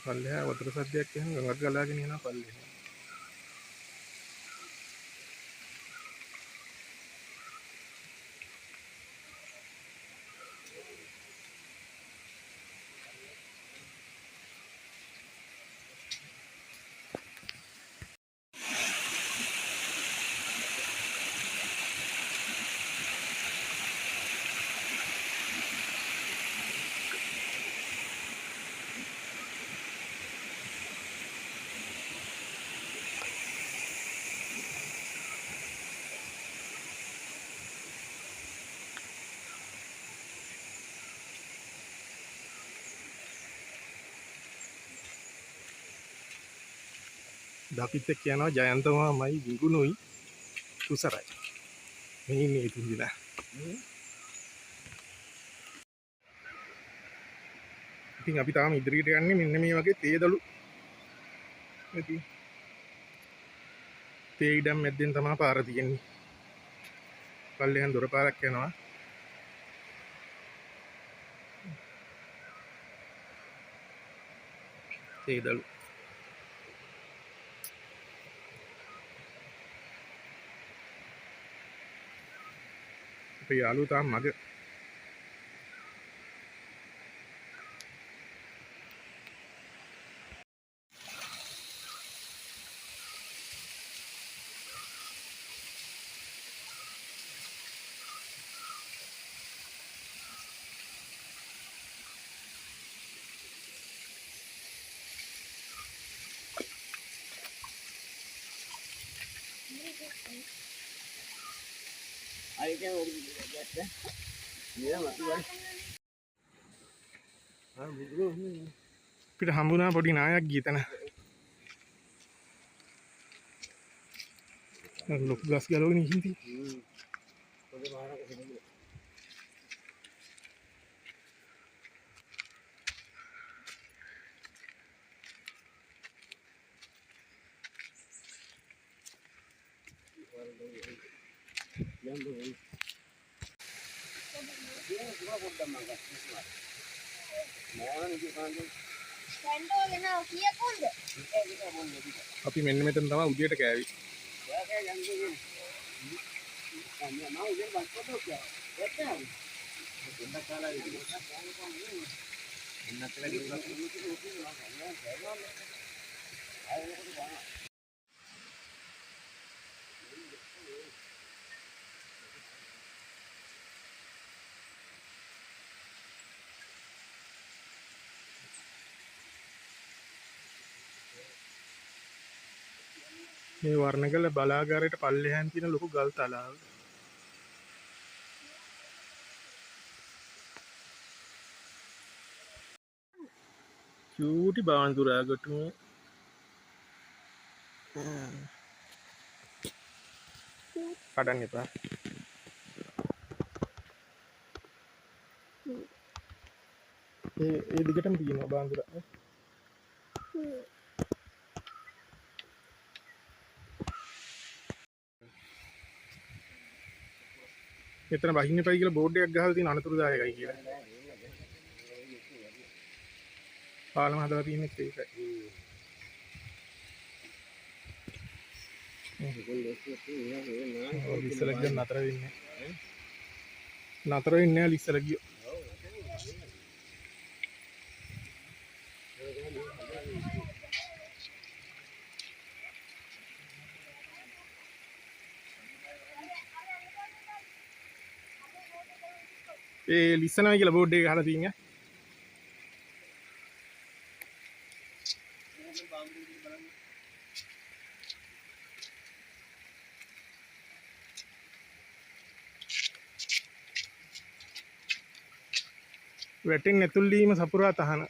පල්ලෙහා වතුර සද්දයක් එහෙම ගඟක් ගලාගෙන යනවා පල්ලෙහා. අපිත් එක්ක යනවා ජයන්ත මාමයි විගුණුයි තුසරයි. මේ ඉන්නේ ඉතින් දිලා. ඉතින් අපි තාම ඉදිරියට යන්නේ මෙන්න මේ වගේ තේදළු. ඉතින් තේ ඉඩම් මැද්දෙන් තමයි පාර තියෙන්නේ. පල්ලෙහාන් දොර පාරක් යනවා. තේදළු. අපේ යාළුවෝ තාම මග අපිට හම්බුණා පොඩි නායක් ගියතන. ලොකු ගස් ගලවගෙන ඉහින්ති. අපි මෙන්න මෙතන තමයි උදේට කෑවි. මේ වර්ණගල බලාගාරයට පල්ලෙහාන් තියෙන ලොකු ගල් තලාව. චූටි බාන්දුරාගටුම කඩන්න එපා. ඒ දිගටම තියෙනවා බාන්දුරා. එතන බහින්න එපයි කියලා බෝඩ් එකක් ගහලා තියෙන අනතුරුදායකයි කියලා. පාලම හදලා තියෙන්නේ ඒකයි. ලිස්සලා ගියා නතර වෙන්නේ. නතර වෙන්නේ නැහැ ලිස්සලා ගියෝ. ඒ ලිස්සනවා කියලා බෝඩ් එක ගහලා තියෙන්නේ. වැටෙන්නේ නැතුල් දීම සපුරා තහන.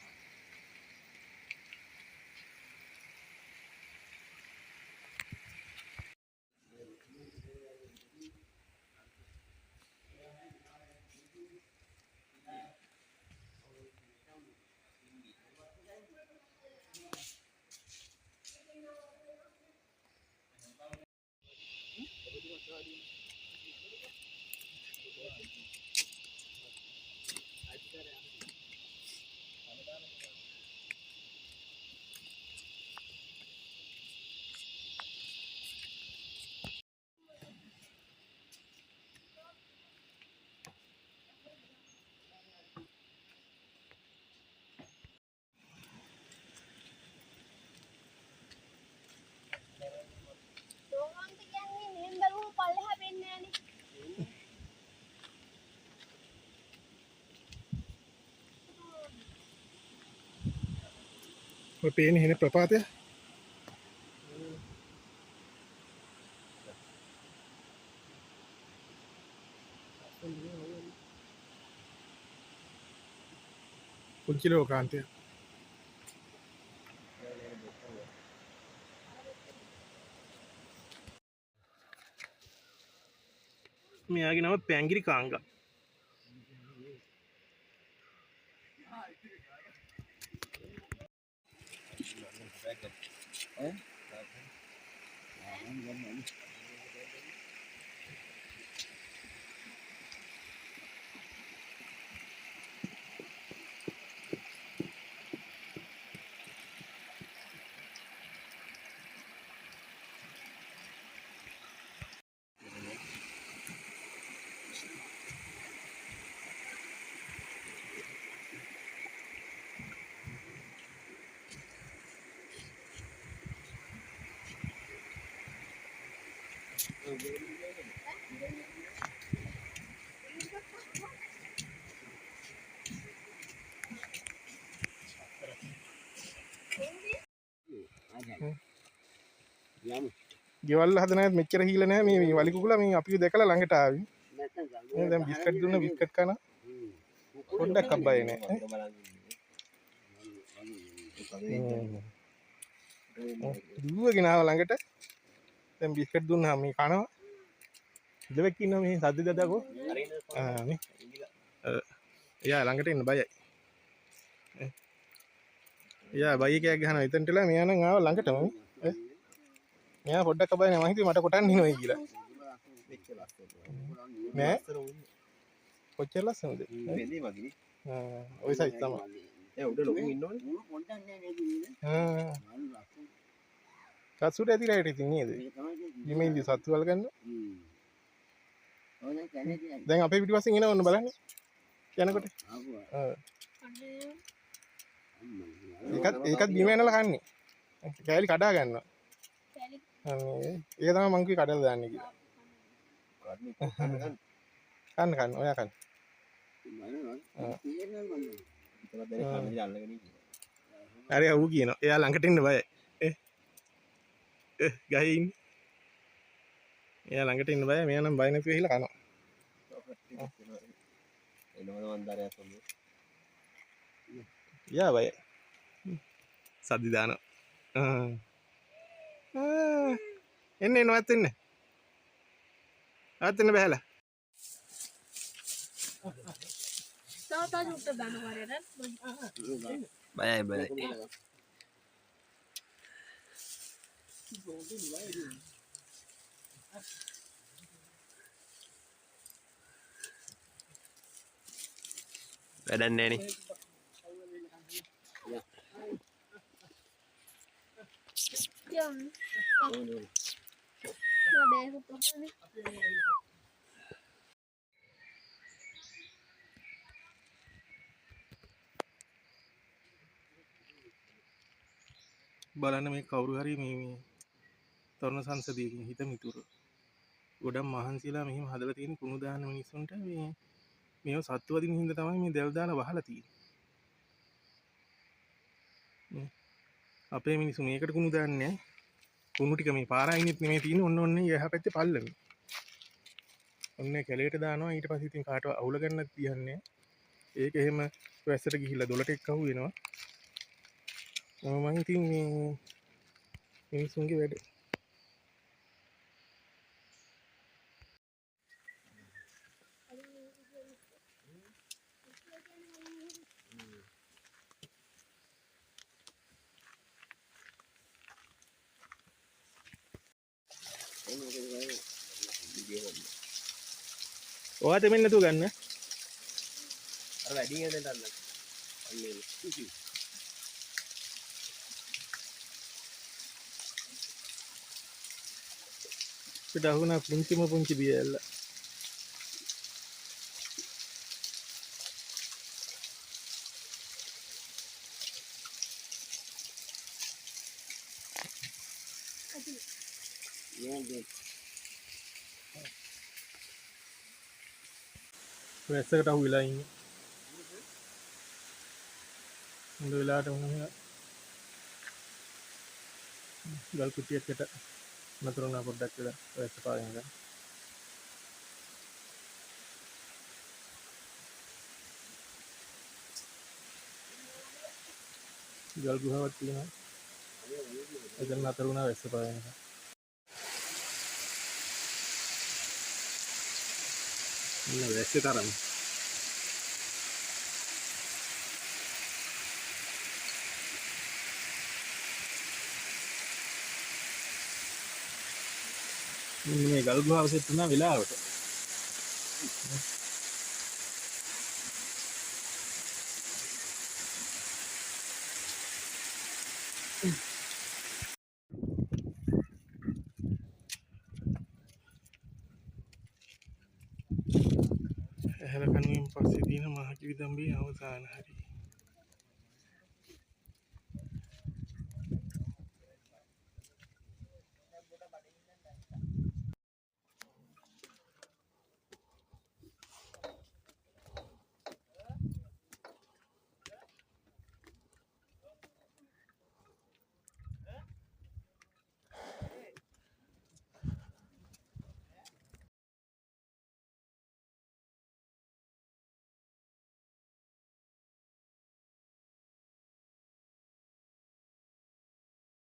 ඔය පේන්නේ හෙන ප්‍රපාතය. පුංචි ලෝකාන්තය. මෙයාගේ නම පැංගිරි කාංගා. ගෙවල් හදන අයත් මෙච්චර හීල නැහැ. මේ වලි කුකුලා මේ අපිව දැකලා ළඟට ආවි. මේ දැන් බිස්කට් දුන්න බිස්කට් කන. පොඩ්ඩක් අබ්බයි නෑ. දුවගෙන ආව ළඟට. දැන් බිස්කට් දුන්නාම මේ කනවා. ඉදවෙක් ඉන්නවා මේ සද්ද දදකෝ. මේ. එයා ළඟට එන්න බයයි. එයා බයි එකක් ගහනවා එතනටලා මෙයා නම් ආව ළඟටම. මෙයා පොඩ්ඩක් අබයි නෑ මං හිතුවේ මට කොටන්න ඉනවයි කියලා. නෑ. කොච්චර ලස්සනද? වෙන්නේ වගේ. ඔය සයිස් තමයි. උඩ ලොකු ඉන්නවනේ. පොඩ්ඩක් නෑ නේද? සතුට ඇති රයිට ඉතින් නේද? ඊමේල්දී සතු වල ගන්න. දැන් අපේ පිටිපස්සෙන් එනවා ඔන්න බලන්න. යනකොට. ඒකත් බීම යනලා කන්නේ. කෑලි කඩා ගන්නවා. ඒක තමයි මං කිව්වේ කඩලා දාන්න කියලා. කන්න ඔයා කන්න. අර ඌ කියනවා එයා ළඟට එන්න බයයි. ගහේ ඉන්නේ. එයා ළඟට එන්න බයයි. මෙයා නම් බය නැතුව හිලා කනවා. එනවද වන්දරයක් වගේ. යා බයයි. සද්ද දානවා. එන්න එනවත් එන්න. ආත් එන්න බහැලා. තා උට දානවා නේද? බයයි. වැඩක් නෑනේ. බලන්න මේ කවුරු හරි මේ තරුණ සංසදයකින් හිත මිතුරු ගොඩක් මහන්සිලා මෙහිම හදලා තියෙන කුණු දාන මිනිස්සුන්ට මේව සත්තු වදින හින්දා තමයි මේ දැල් දාලා වහලා තියෙන්නේ. අපේ මිනිස්සු මේකට කුණු දාන්නේ නැහැ. කුණු ටික මේ පාරායිනෙත් නෙමෙයි තියෙන්නේ. ඔන්න එහා පැත්තේ පල්ලමේ. ඔන්න කැලේට දානවා. ඊට පස්සේ ඉතින් කාටවත් අවුල ගන්නත් තියන්නේ. ඒක එහෙම වැස්සට ගිහිල්ලා දොලට එක්ක අහු වෙනවා. මම ඉතින් මේ මිනිස්සුන්ගේ වැඩ. ඔයාට මෙන්න නැතුව ගන්න. අර වැඩි නේද ගන්න. අන්නේ. පිට අහුණා පුංචි බියල්ල. වැස්සකට අහු වෙලා ඉන්නේ. හොඳ වෙලාවට වුණා. ගල් කුටියකට නතර වුණා පොඩ්ඩක් වෙලා වැස්ස පාගෙන ගන්න. ගල් ගුහාවක් තියෙනවා. එතන නතර වුණා වැස්ස පාගෙන ගන්න. ඉන්න වැස්සේ තරම්. මේ ගල් ගුහාව සෙට් වුණා වෙලාවට. ඇහැල කනුවෙන් පස්සේ තියෙන මහකිවි දම්බේ අවසාන හරිය.